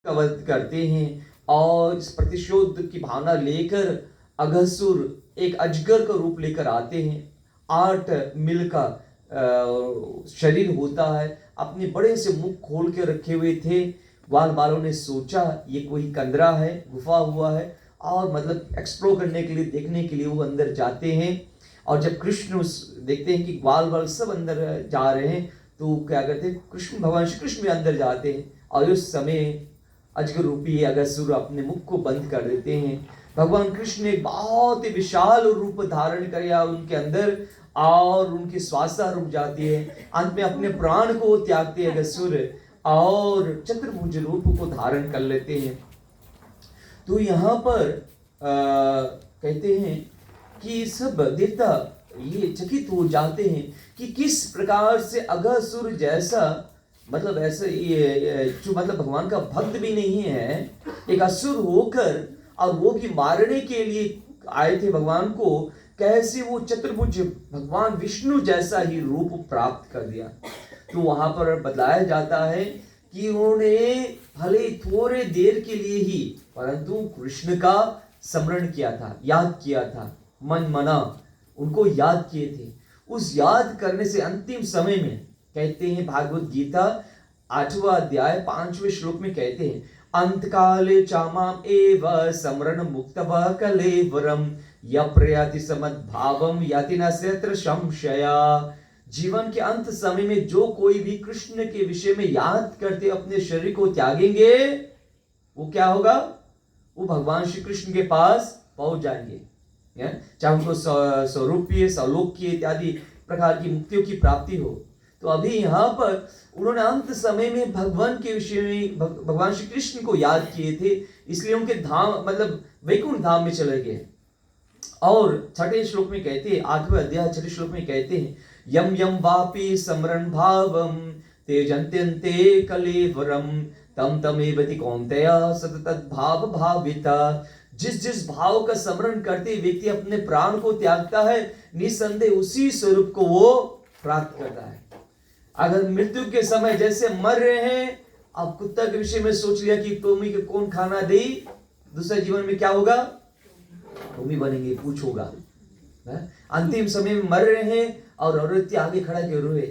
का वध करते हैं और इस प्रतिशोध की भावना लेकर अघसुर एक अजगर का रूप लेकर आते हैं। 8 मील का शरीर होता है, अपने बड़े से मुख खोल के रखे हुए थे। ग्वाल बालों ने सोचा ये कोई कंदरा है, गुफा हुआ है, और मतलब एक्सप्लोर करने के लिए, देखने के लिए वो अंदर जाते हैं। और जब कृष्ण देखते हैं कि ग्वाल बाल सब अंदर जा रहे हैं, तो क्या करते हैं, कृष्ण भगवान श्री कृष्ण भी अंदर जाते हैं और उस समय अजगर रूपी अघसुर अपने मुख को बंद कर देते हैं। भगवान कृष्ण ने बहुत ही विशाल रूप धारण किया उनके अंदर, और उनकी श्वासा रुक जाती है। अंत में अपने प्राण को त्यागते हैं अघसुर और चतुर्भुज रूप को धारण कर लेते हैं। तो यहाँ पर कहते हैं कि सब देवता ये चकित हो जाते हैं कि किस प्रकार से अघसुर जैसा, मतलब ऐसे ये जो मतलब भगवान का भक्त भी नहीं है, एक असुर होकर, और वो भी मारने के लिए आए थे भगवान को, कैसे वो चतुर्भुज भगवान विष्णु जैसा ही रूप प्राप्त कर दिया। तो वहां पर बतलाया जाता है कि उन्होंने भले थोड़े देर के लिए ही, परंतु कृष्ण का स्मरण किया था, याद किया था, मन मना उनको याद किए थे। उस याद करने से अंतिम समय में कहते हैं, भागवत गीता 8वां अध्याय 5वें श्लोक में कहते हैं, अंतकाले चामाम एव स्मरण मुक्तवा कलेवरम यप्रयाति समद्भावम याति नस्यत्र संशया। जीवन के अंत समय में जो कोई भी कृष्ण के विषय में याद करते अपने शरीर को त्यागेंगे, वो क्या होगा, वो भगवान श्री कृष्ण के पास पहुंच जाएंगे। चाहे उनको स्वरूपीय, सौलोक्य इत्यादि प्रकार की मुक्तियों की प्राप्ति हो। तो अभी यहाँ पर उन्होंने अंत समय में भगवान के विषय में भगवान श्री कृष्ण को याद किए थे, इसलिए उनके धाम मतलब वैकुंठ धाम में चले गए। और 6ठे श्लोक में कहते हैं, 8वें अध्याय 6ठे श्लोक में कहते हैं, यम यम वापि स्मरण भावम तेजन्त्यन्ते कलेवरम तम तमेवति कौन्तेय सतत भाव भाविता। जिस जिस भाव का स्मरण करते व्यक्ति अपने प्राण को त्यागता है, निसंदेह उसी स्वरूप को वो प्राप्त करता है। अगर मृत्यु के समय जैसे मर रहे हैं, अब कुत्ता के विषय में सोच लिया कि तुम्हें को कौन खाना दे, दूसरे जीवन में क्या होगा, तुम ही बनेंगे, पूछ होगा। अंतिम समय में मर रहे हैं और औरत आगे खड़ा के रोए,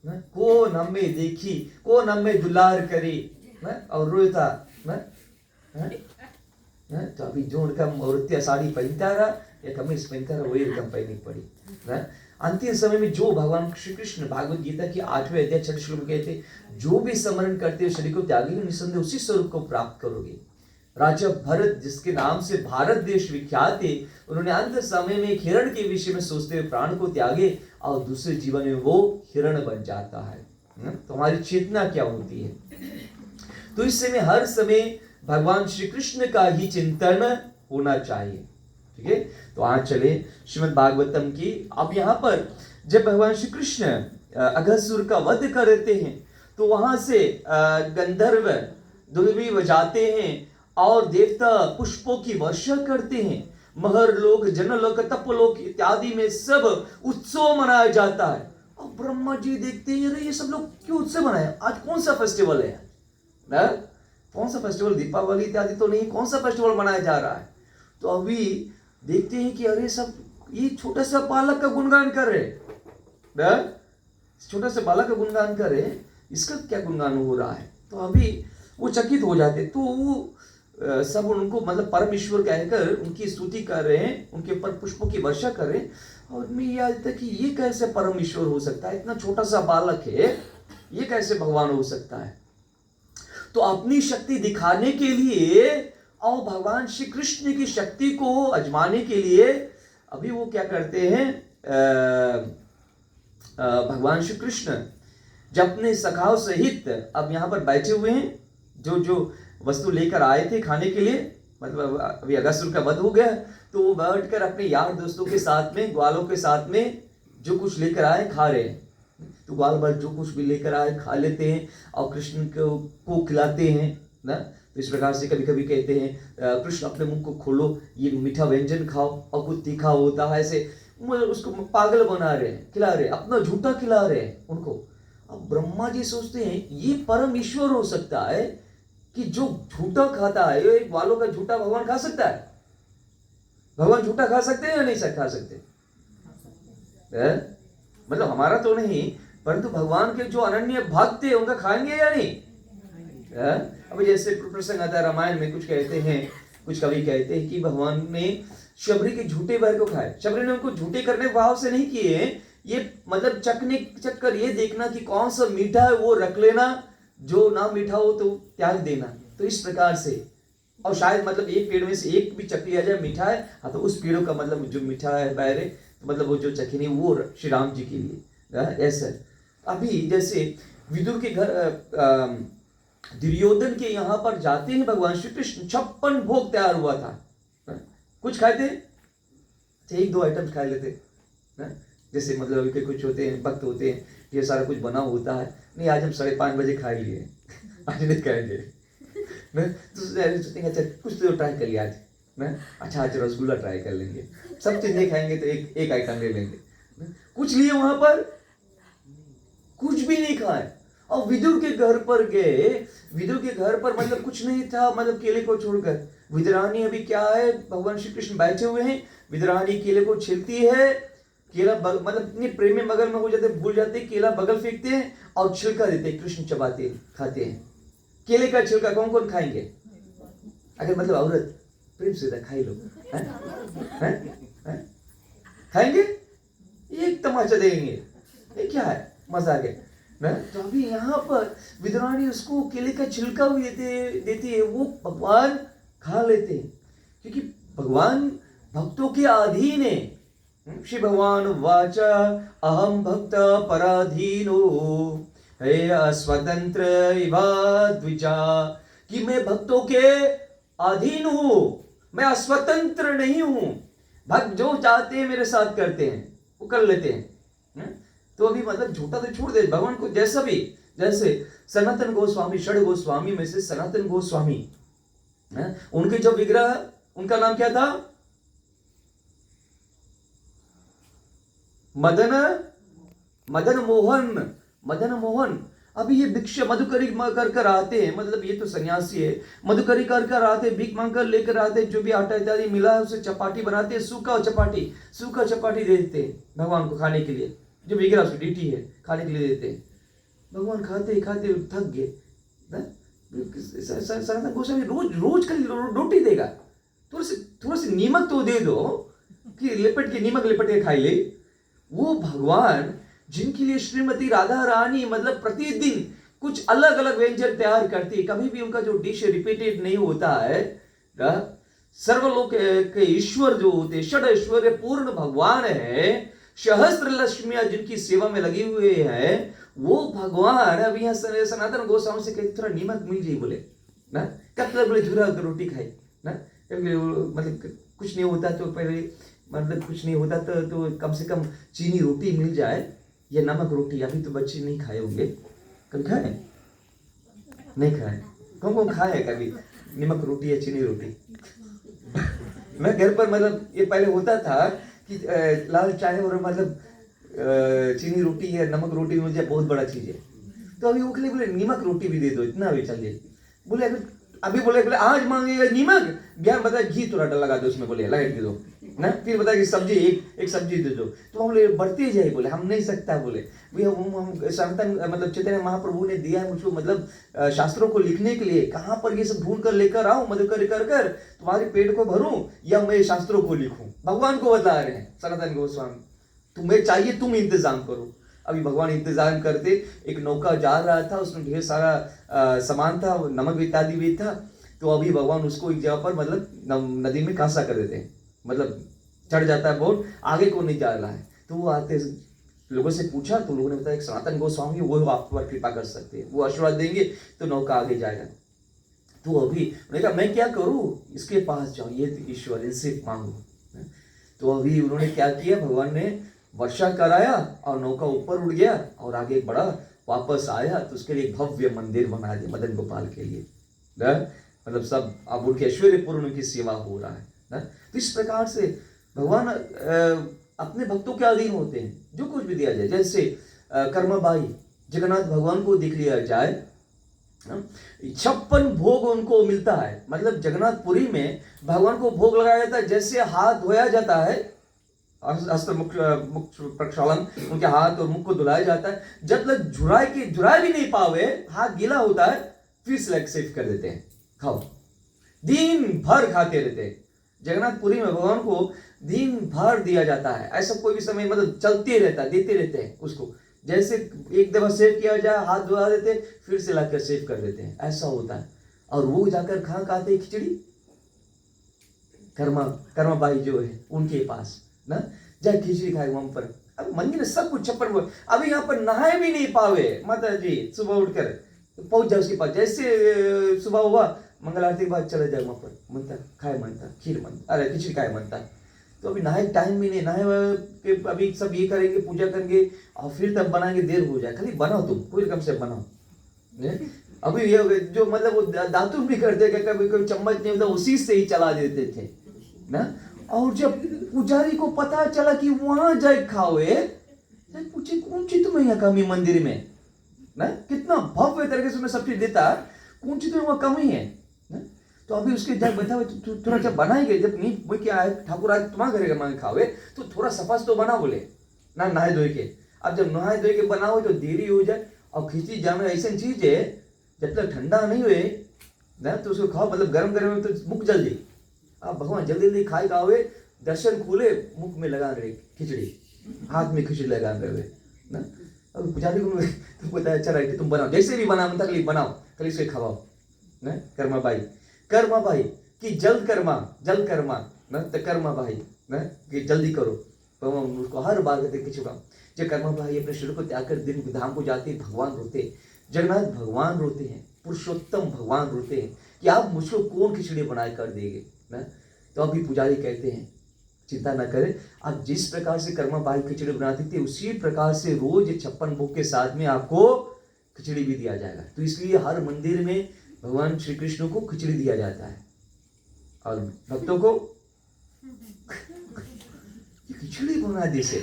कौन हमें देखी, कौन हमें दुलार करे, और रोता। तो अभी जो उनका औरतिया साड़ी पहनता रहा या कमीज पहनता रहा, वही एकदम पहननी पड़ी। अंतिम समय में जो भगवान श्री कृष्ण भागवत गीता की 8वें अध्याय 6ठे श्लोक में कहते, जो भी स्मरण करते हो शरीर को त्यागेंगे, निसंदेह उसी स्वरूप को प्राप्त करोगे। राजा भरत, जिसके नाम से भारत देश विख्यात है, उन्होंने अंत समय में एक हिरण के विषय में सोचते हुए प्राण को त्यागे, और दूसरे जीवन में वो हिरण बन जाता है। तो हमारी चेतना क्या होती है, तो इस समय हर समय भगवान श्री कृष्ण का ही चिंतन होना चाहिए। ठीक है, तो आज चले श्रीमद् भागवतम की। अब यहाँ पर जब भगवान श्री कृष्ण अघसुर का वध करते हैं, तो वहां से गंधर्व दुर्वी बजाते हैं और देवता पुष्पों की वर्षा करते हैं। महर लोक, जनलोक, तपलोक इत्यादि में सब उत्सव मनाया जाता है। और ब्रह्मा जी देखते हैं, अरे ये सब लोग क्यों उत्सव मनाए, आज कौन सा फेस्टिवल है ना? कौन सा फेस्टिवल, दीपावली इत्यादि तो नहीं, कौन सा फेस्टिवल मनाया जा रहा है? तो अभी देखते हैं कि अरे सब ये छोटा सा बालक का गुणगान कर रहे, छोटा सा बालक का गुणगान कर रहे, इसका क्या गुणगान हो रहा है? तो अभी वो चकित हो जाते। तो वो सब उनको मतलब परमेश्वर कहकर उनकी स्तुति कर रहे हैं, उनके ऊपर पुष्पों की वर्षा कर रहे हैं। और मैं ये आज तक कि ये कैसे परमेश्वर हो सकता है, इतना छोटा सा बालक है, ये कैसे भगवान हो सकता है? तो अपनी शक्ति दिखाने के लिए और भगवान श्री कृष्ण की शक्ति को आजमाने के लिए अभी वो क्या करते हैं, भगवान श्री कृष्ण जब अपने सखाओं सहित अब यहाँ पर बैठे हुए हैं, जो जो वस्तु लेकर आए थे खाने के लिए, मतलब अभी अघसुर का वध हो गया, तो वो बैठकर अपने यार दोस्तों के साथ में, ग्वालों के साथ में जो कुछ लेकर आए खा रहे हैं। तो ग्वाल बाल जो कुछ भी लेकर आए खा लेते हैं और कृष्ण को खिलाते हैं ना। तो इस प्रकार से कभी कभी कहते हैं, कृष्ण अपने मुंह को खोलो, ये मीठा व्यंजन खाओ, और कुछ तीखा होता है, ऐसे उसको पागल बना रहे हैं, खिला रहे हैं, अपना झूठा खिला रहे हैं उनको। अब ब्रह्मा जी सोचते हैं ये परम ईश्वर हो सकता है कि जो झूठा खाता है, ये बालों का झूठा भगवान खा सकता है? भगवान झूठा खा सकते हैं या नहीं खा सकते? मतलब हमारा तो नहीं, परंतु भगवान के जो अनन्य भक्त थे उनका खाएंगे या नहीं? अब जैसे प्रसंग आता है रामायण में, कुछ कहते हैं, कुछ कवि कहते हैं कि भगवान ने शबरी के झूठे बैर को खाए। शबरी ने उनको झूठे करने भाव से नहीं किए, ये मतलब चख कर ये देखना कि कौन सा मीठा है वो रख लेना, जो ना मीठा हो तो त्याग देना। तो इस प्रकार से, और शायद मतलब एक पेड़ में से एक भी चख लिया जाए मीठा है, हाँ तो उस पेड़ों का मतलब जो मीठा है बैर है, तो मतलब वो जो चखे नहीं वो श्री राम जी के लिए ऐसा। अभी जैसे विदुर के घर दुर्योधन के यहाँ पर जाते हैं भगवान श्री कृष्ण, 56 भोग तैयार हुआ था। कुछ खाए थे, एक दो आइटम्स खा लेते, जैसे मतलब अभी के कुछ होते हैं भक्त होते हैं, ये सारा कुछ बना होता है, नहीं आज हम 5:30 बजे खा लिए, आज नहीं खाएंगे तो सोचते हैं अच्छा कुछ तो ट्राई कर लिया आज ना, अच्छा आज रसगुल्ला ट्राई कर लेंगे, सब चीज नहीं खाएंगे तो एक आइटम ले लेंगे। कुछ लिए वहां पर, कुछ भी नहीं खाए, और विदुर के घर पर गए। विदुर के घर पर मतलब कुछ नहीं था, मतलब केले को छोड़कर। विदुरानी अभी क्या है, भगवान श्री कृष्ण बैठे हुए हैं, विदुरानी केले को छीलती है, केला मतलब इतने प्रेम में मगन में हो जाते, भूल जाते, केला बगल फेंकते हैं और छिलका देते, कृष्ण चबाते खाते हैं। केले का छिलका कौन कौन खाएंगे? अगर मतलब औरत प्रेम से खाई लो, खाएंगे, एक तमाचा देंगे, ये क्या है, मजा आ गया ना। तो अभी यहाँ पर विदुरानी उसको केले का छिलका भी देती है, वो भगवान खा लेते हैं, क्योंकि भगवान भक्तों के अधीन है। श्री भगवान वाचा अहम भक्त पराधीनो हे स्वतंत्र द्विजा, कि मैं भक्तों के अधीन हूं, मैं अस्वतंत्र नहीं हूं। भक्त जो चाहते हैं मेरे साथ करते हैं, वो कर लेते हैं। तो अभी मतलब झूठा तो छोड़ दे, भगवान को जैसा भी, जैसे सनातन गोस्वामी, षड गोस्वामी में से सनातन गोस्वामी, उनके जो विग्रह, उनका नाम क्या था? मदन मोहन। अभी ये भिक्षा मधुकरी कर कर आते हैं, मतलब ये तो सन्यासी है, मधुकरी कर कर आते, भीख मांग कर लेकर आते, जो भी आटा इत्यादि मिला है उसे चपाटी बनाते हैं, सूखा चपाटी दे देते हैं भगवान को खाने के लिए, जो विग्रह उसकी ड्यूटी है खाने के लिए देते हैं। भगवान खाते खाते थक गए। सनातन गोस्वामी रोज कल रोटी देगा, थोड़ा सी नीमक तो दे दो कि नीमक लिपट के खाई ले। वो भगवान जिनके लिए श्रीमती राधा रानी मतलब प्रतिदिन कुछ अलग अलग व्यंजन तैयार करती है, कभी भी उनका जो डिश रिपीटेड नहीं होता है। सर्वलोक के ईश्वर जो होते, षड ऐश्वर्य पूर्ण भगवान है, सहस्त्र लक्ष्मियां जिनकी सेवा में लगी हुए है, वो भगवान अभी यहाँ सनातन गोस्वामी से कहते थोड़ा नीमक मिल जाए, बोले ना, कब तक बोले झूरा रोटी खाई ना, मतलब कुछ नहीं होता तो पहले, मतलब कुछ नहीं होता तो कम से कम चीनी रोटी मिल जाए या नमक रोटी। अभी तो बच्चे नहीं खाए होंगे, कभी खाए? नहीं खाए। कौन खाए कभी नमक रोटी या चीनी रोटी? मैं घर पर मतलब ये पहले होता था कि लाल चाय और मतलब चीनी रोटी या नमक रोटी मुझे बहुत बड़ा चीज है, तो अभी वो के लिए बोले नमक रोटी भी दे दो, इतना भी चलिए। बोले अभी बोले आज मांगेगा नीमक, बिहार बताया घी थोड़ा लगा दो उसमें, बोले लगा के दो ना, फिर बताया कि सब्जी एक सब्जी दे दो, तो हम बोले बढ़ते जाए, बोले हम नहीं सकता, बोले भैया हम सनातन मतलब चैतन्य महाप्रभु ने दिया है मुझको मतलब शास्त्रों को लिखने के लिए, कहाँ पर ये सब ढूंढ कर लेकर आऊं, मधुकर कर तुम्हारे पेट को भरूं या मैं शास्त्रों को लिखूं? भगवान को बता रहे हैं सनातन गोस्वामी, तुम्हें चाहिए तुम इंतजाम करो। अभी भगवान इंतजाम करते, एक नौका जा रहा था, उसमें ढेर सारा सामान था, नमक इत्यादि भी था, तो अभी भगवान उसको एक जगह पर मतलब नदी में कांसा कर देते हैं, मतलब चढ़ जाता है बोट, आगे को नहीं जा रहा है, तो वो आते लोगों से पूछा, तो लोगों ने बताया सनातन गोस्वामी वो आप पर कृपा कर सकते हैं, वो आशीर्वाद देंगे तो नौका आगे जाएगा। तो अभी उन्होंने कहा मैं क्या करूं, इसके पास जाओ, ये ईश्वर इनसे मांगो। तो अभी उन्होंने क्या किया, भगवान ने वर्षा कराया और नौका ऊपर उड़ गया और आगे बढ़ा, वापस आया तो उसके लिए भव्य मंदिर बना दिया मदन गोपाल के लिए, मतलब सब अब उनके ऐश्वर्य पूर्ण उनकी सेवा हो रहा है। तो इस प्रकार से भगवान अपने भक्तों के अधीन होते हैं, जो कुछ भी दिया जाए। जैसे कर्मबाई जगन्नाथ भगवान को देख लिया जाए, 56 भोग उनको मिलता है। मतलब जगन्नाथपुरी में भगवान को भोग लगाया जाता है, जैसे हाथ धोया जाता है, अस्त्र मुख प्रक्षालन, उनके हाथ और मुख को धुलाया जाता है। जब तक झुराए भी नहीं पावे, हाथ गीला होता है, फिर सिलेक्ट सेव कर देते हैं, खाओ। दिन भर खाते रहते हैं। जगन्नाथपुरी में भगवान को दिन भर दिया जाता है, ऐसा कोई भी समय मतलब चलते रहता है, देते रहते हैं उसको। जैसे एक दफा सेव किया जाए, हाथ धुला देते, फिर से लाकर सेव कर देते हैं, ऐसा होता है। और वो जाकर कहाँ खाते हैं? खिचड़ी। कर्मा बाई जो है उनके पास ना, जाए खिचड़ी खाए वहां पर। अब मंदिर में सब कुछ 56। अभी यहाँ पर नहाए भी नहीं पावे माता जी, सुबह उठकर पहुंच जाए उसके पास। जैसे सुबह हुआ, मंगल आरती के बाद चले जाए वहां पर, मनता खाए, मनता खीर, मनता अरे खिचड़ी खाए, मनता। तो अभी नहाए टाइम भी नहीं, नहाए के अभी सब ये करेंगे, पूजा करेंगे और फिर तब बनाएंगे, देर हो जाए। खाली बनाओ, तुम कोई रकम से बनाओ। अभी ये जो मतलब वो दातुन भी करते, कभी कोई चम्मच नहीं होता, उसी से ही चला देते थे ना। और जब पुजारी को पता चला कि वहां जाए खाओए, पूछे कौन सी तुम्हें यहाँ कमी मंदिर में ना, कितना भव्य तरीके से सब चीज देता, कौन सी तुम्हें वहां कमी है ना? तो अभी उसके जब बता थोड़ा जब बनाएंगे, जब नहीं वो क्या है, ठाकुर आज तुम्हारा घर मांगे खाओगे तो थोड़ा सफास तो बना, बोले ना, नहाए धोए के। अब जब नहाए धोए के बनाओ तो देरी हो जाए। और खिचड़ी जामे ऐसी चीज है, जब तक ठंडा नहीं हुए ना तो उसको खाओ, मतलब गर्म गर्म तो मुख जल्दी। अब भगवान जल्दी जल्दी खाए खाओगे, दर्शन खुले, मुख में लगा रहे खिचड़ी, हाथ में खिचड़ी लगा रहे ना। अब पुजारी को तो पता है, अच्छा राइट, तुम बनाओ, जैसे भी बना मतलब बनाओ, कल इसे खवाओ ना। कर्मा भाई कि जल्द कर्मा ना, तो कर्मा भाई ना कि जल्दी करो। तो उसको हर बार कहते किसी का, जब कर्मा भाई अपने शरीर को त्याग कर दिन धाम को जाते, भगवान रोते, जगन्नाथ भगवान रोते हैं, पुरुषोत्तम भगवान रोते हैं कि आप मुझको कौन खिचड़ी बनाए कर देंगे ना। तो अभी पुजारी कहते हैं चिंता न करें, आप जिस प्रकार से कर्मा भाई खिचड़ी बनाती थी, उसी प्रकार से रोज 56 भोग के साथ में आपको खिचड़ी भी दिया जाएगा। तो इसलिए हर मंदिर में भगवान श्री कृष्ण को खिचड़ी दिया जाता है और भक्तों को खिचड़ी बना दी से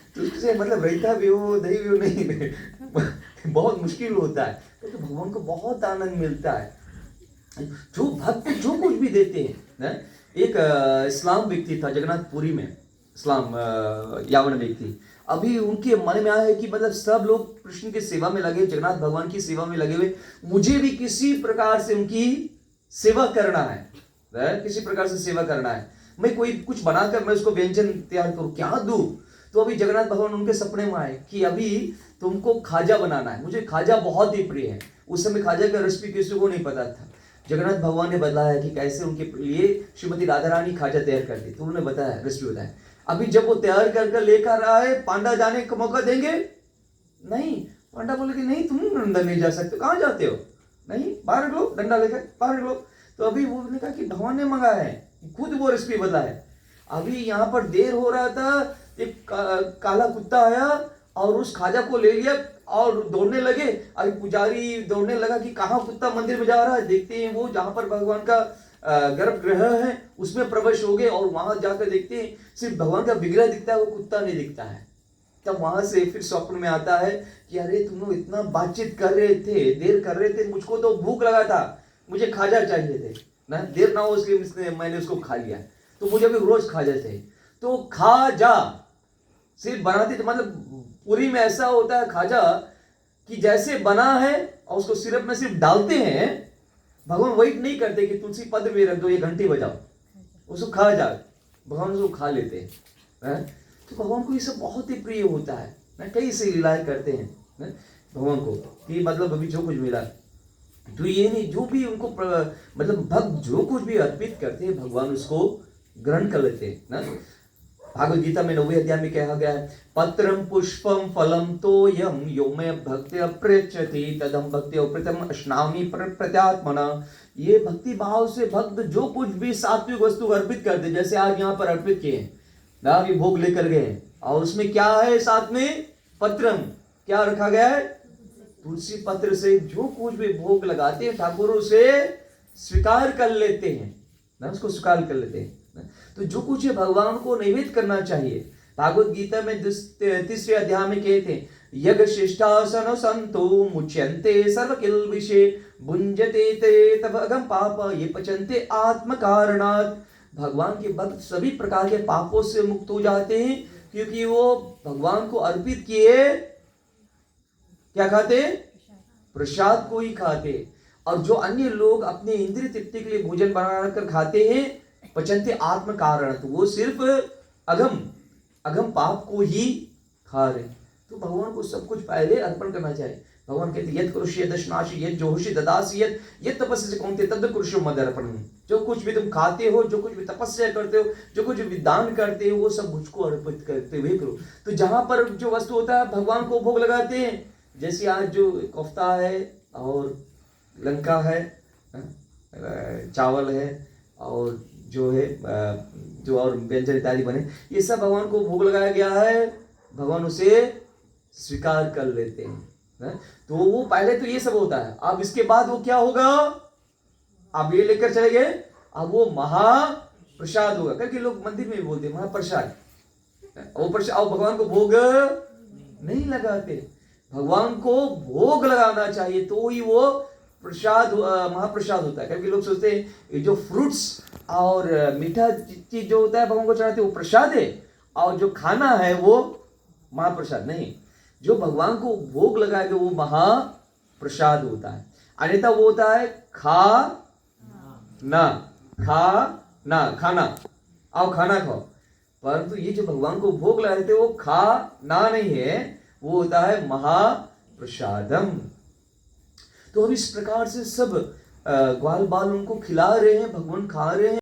तो उससे मतलब रहता भी हो, दही भी हो, नहीं बहुत मुश्किल होता है। तो भगवान को बहुत आनंद मिलता है। जो भक्त जो कुछ भी देते हैं ना। एक इस्लाम व्यक्ति था जगन्नाथपुरी में, इस्लाम यावन व्यक्ति। अभी उनके मन में आया है कि मतलब सब लोग कृष्ण की सेवा में लगे, जगन्नाथ भगवान की सेवा में लगे हुए, मुझे भी किसी प्रकार से उनकी सेवा करना है, किसी प्रकार से सेवा करना है। मैं कोई कुछ बनाकर मैं उसको व्यंजन तैयार करूं, क्या दूं। तो अभी जगन्नाथ भगवान उनके सपने में आए कि अभी तुमको खाजा बनाना है, मुझे खाजा बहुत ही प्रिय है। उस समय खाजा का रेसिपी किसी को नहीं पता था। जगन्नाथ भगवान ने बताया कि कैसे उनके लिए श्रीमती राधा रानी खाजा तैयार करती, तो उन्होंने बताया, रेसिपी बताया। अभी जब वो तैयार कर लेकर आए, पांडा जाने का मौका देंगे नहीं। पांडा बोले कि नहीं, तुम अंदर नहीं जा सकते, कहाँ जाते हो, नहीं बाहर निकलो, डंडा लेकर बाहर निकलो। तो अभी वो ने कहा कि भगवान ने मंगाया है, खुद वो रेसिपी बताया। अभी यहाँ पर देर हो रहा था, एक काला कुत्ता आया और उस खाजा को ले लिया और दौड़ने लगे। अभी पुजारी दौड़ने लगा कि कहाँ कुत्ता मंदिर में जा रहा है। देखते हैं वो जहां पर भगवान का गर्भगृह है उसमें प्रवेश हो गए और वहां जाकर देखते हैं सिर्फ भगवान का विग्रह दिखता है, वो कुत्ता नहीं दिखता है। तब वहां से फिर स्वप्न में आता है कि अरे तुम लोग इतना बातचीत कर रहे थे, देर कर रहे थे, मुझको तो भूख लगा था, मुझे खाजा चाहिए थे ना, देर ना हो इसलिए मैंने उसको खा लिया, तो मुझे भी रोज खाजा चाहिए। तो खाजा सिर्फ बनाते थे, मतलब पूरी में ऐसा होता है खाजा कि जैसे बना है और उसको सिरप में सिर्फ डालते हैं, भगवान वेट नहीं करते कि तुलसी पत्र में रख दो, ये घंटी बजाओ, उसको खा जा, भगवान उसको खा लेते हैं। तो भगवान को ये सब बहुत ही प्रिय होता है ना। कई से लीलाएं करते हैं ना भगवान को कि मतलब अभी जो कुछ मिला, तो ये नहीं, जो भी उनको मतलब भक्त जो कुछ भी अर्पित करते हैं भगवान उसको ग्रहण कर लेते हैं ना। भागवत गीता में 9वें अध्याय में कहा गया है, पत्रम पुष्पम फलम तोयम यो मे भक्त्या पृच्छति तदम भक्त्या प्रथम अश्नामि प्रत्यात्मना। ये भक्ति भाव से भक्त जो कुछ भी सात्विक वस्तु अर्पित करते, जैसे आज यहाँ पर अर्पित किए ना, अभी भोग लेकर गए और उसमें क्या है साथ में, पत्रम क्या रखा गया है, तुलसी पत्र से जो कुछ भी भोग लगाते हैं ठाकुर उसे स्वीकार कर लेते हैं ना, उसको स्वीकार कर लेते हैं। तो जो कुछ है भगवान को नैवेद्य करना चाहिए। भागवत गीता में 3रे अध्याय में कहते हैं, यग शिष्टासन संतो मुच्यन्ते सर्व किल्बिषे भुंजते ते तब अगम पाप ये पचन्ते आत्म कारणात्। भगवान के भक्त सभी प्रकार के पापों से मुक्त हो जाते हैं क्योंकि वो भगवान को अर्पित किए क्या खाते? प्रसाद को ही खाते। और जो अन्य लोग अपने इंद्रिय तृप्ति के लिए भोजन बनाकर खाते हैं, पचन्ते आत्म कारण, तो वो सिर्फ अगम पाप को ही खा रहे। तो भगवान को सब कुछ पहले अर्पण करना चाहिए। भगवान कहते यद करुष्य दशनाशी यद जोहोषि ददासी यद तपस्या कौन्तेय तद कुरुष्यो मदर्पणम्। जो कुछ भी तुम खाते हो, जो कुछ भी तपस्या करते हो, जो कुछ भी दान करते हो, वो सब मुझको अर्पित करते हुए करो। तो जहां पर जो वस्तु होता है भगवान को भोग लगाते हैं, जैसे आज जो कोफ्ता है और लंका है, चावल है और जो है जो और व्यंजन इत्यादि बने, ये सब भगवान को भोग लगाया गया है, भगवान उसे स्वीकार कर लेते हैं। तो वो पहले तो ये सब होता है, अब इसके बाद वो क्या होगा? अब ये लेकर चले गए, अब वो महाप्रसाद होगा, क्योंकि लोग मंदिर में भी बोलते हैं महाप्रसाद। वो प्रसाद, और भगवान को भोग नहीं लगाते। भगवान को भोग लगाना चाहिए तो ही वो प्रसाद महाप्रसाद होता है। क्योंकि लोग सोचते हैं ये जो फ्रूट्स और मीठा चीज जो होता है भगवान को चढ़ाते वो प्रसाद है, और जो खाना है वो महाप्रसाद नहीं। जो भगवान को भोग लगाएगा वो महाप्रसाद होता है। अन्यथा वो होता है खाना, आओ खाना खाओ। परंतु ये जो भगवान को भोग लगाते वो खाना नहीं है, वो होता है महाप्रसादम। तो हम इस प्रकार से सब ग्वाल बाल उनको खिला रहे हैं, भगवान खा रहे हैं।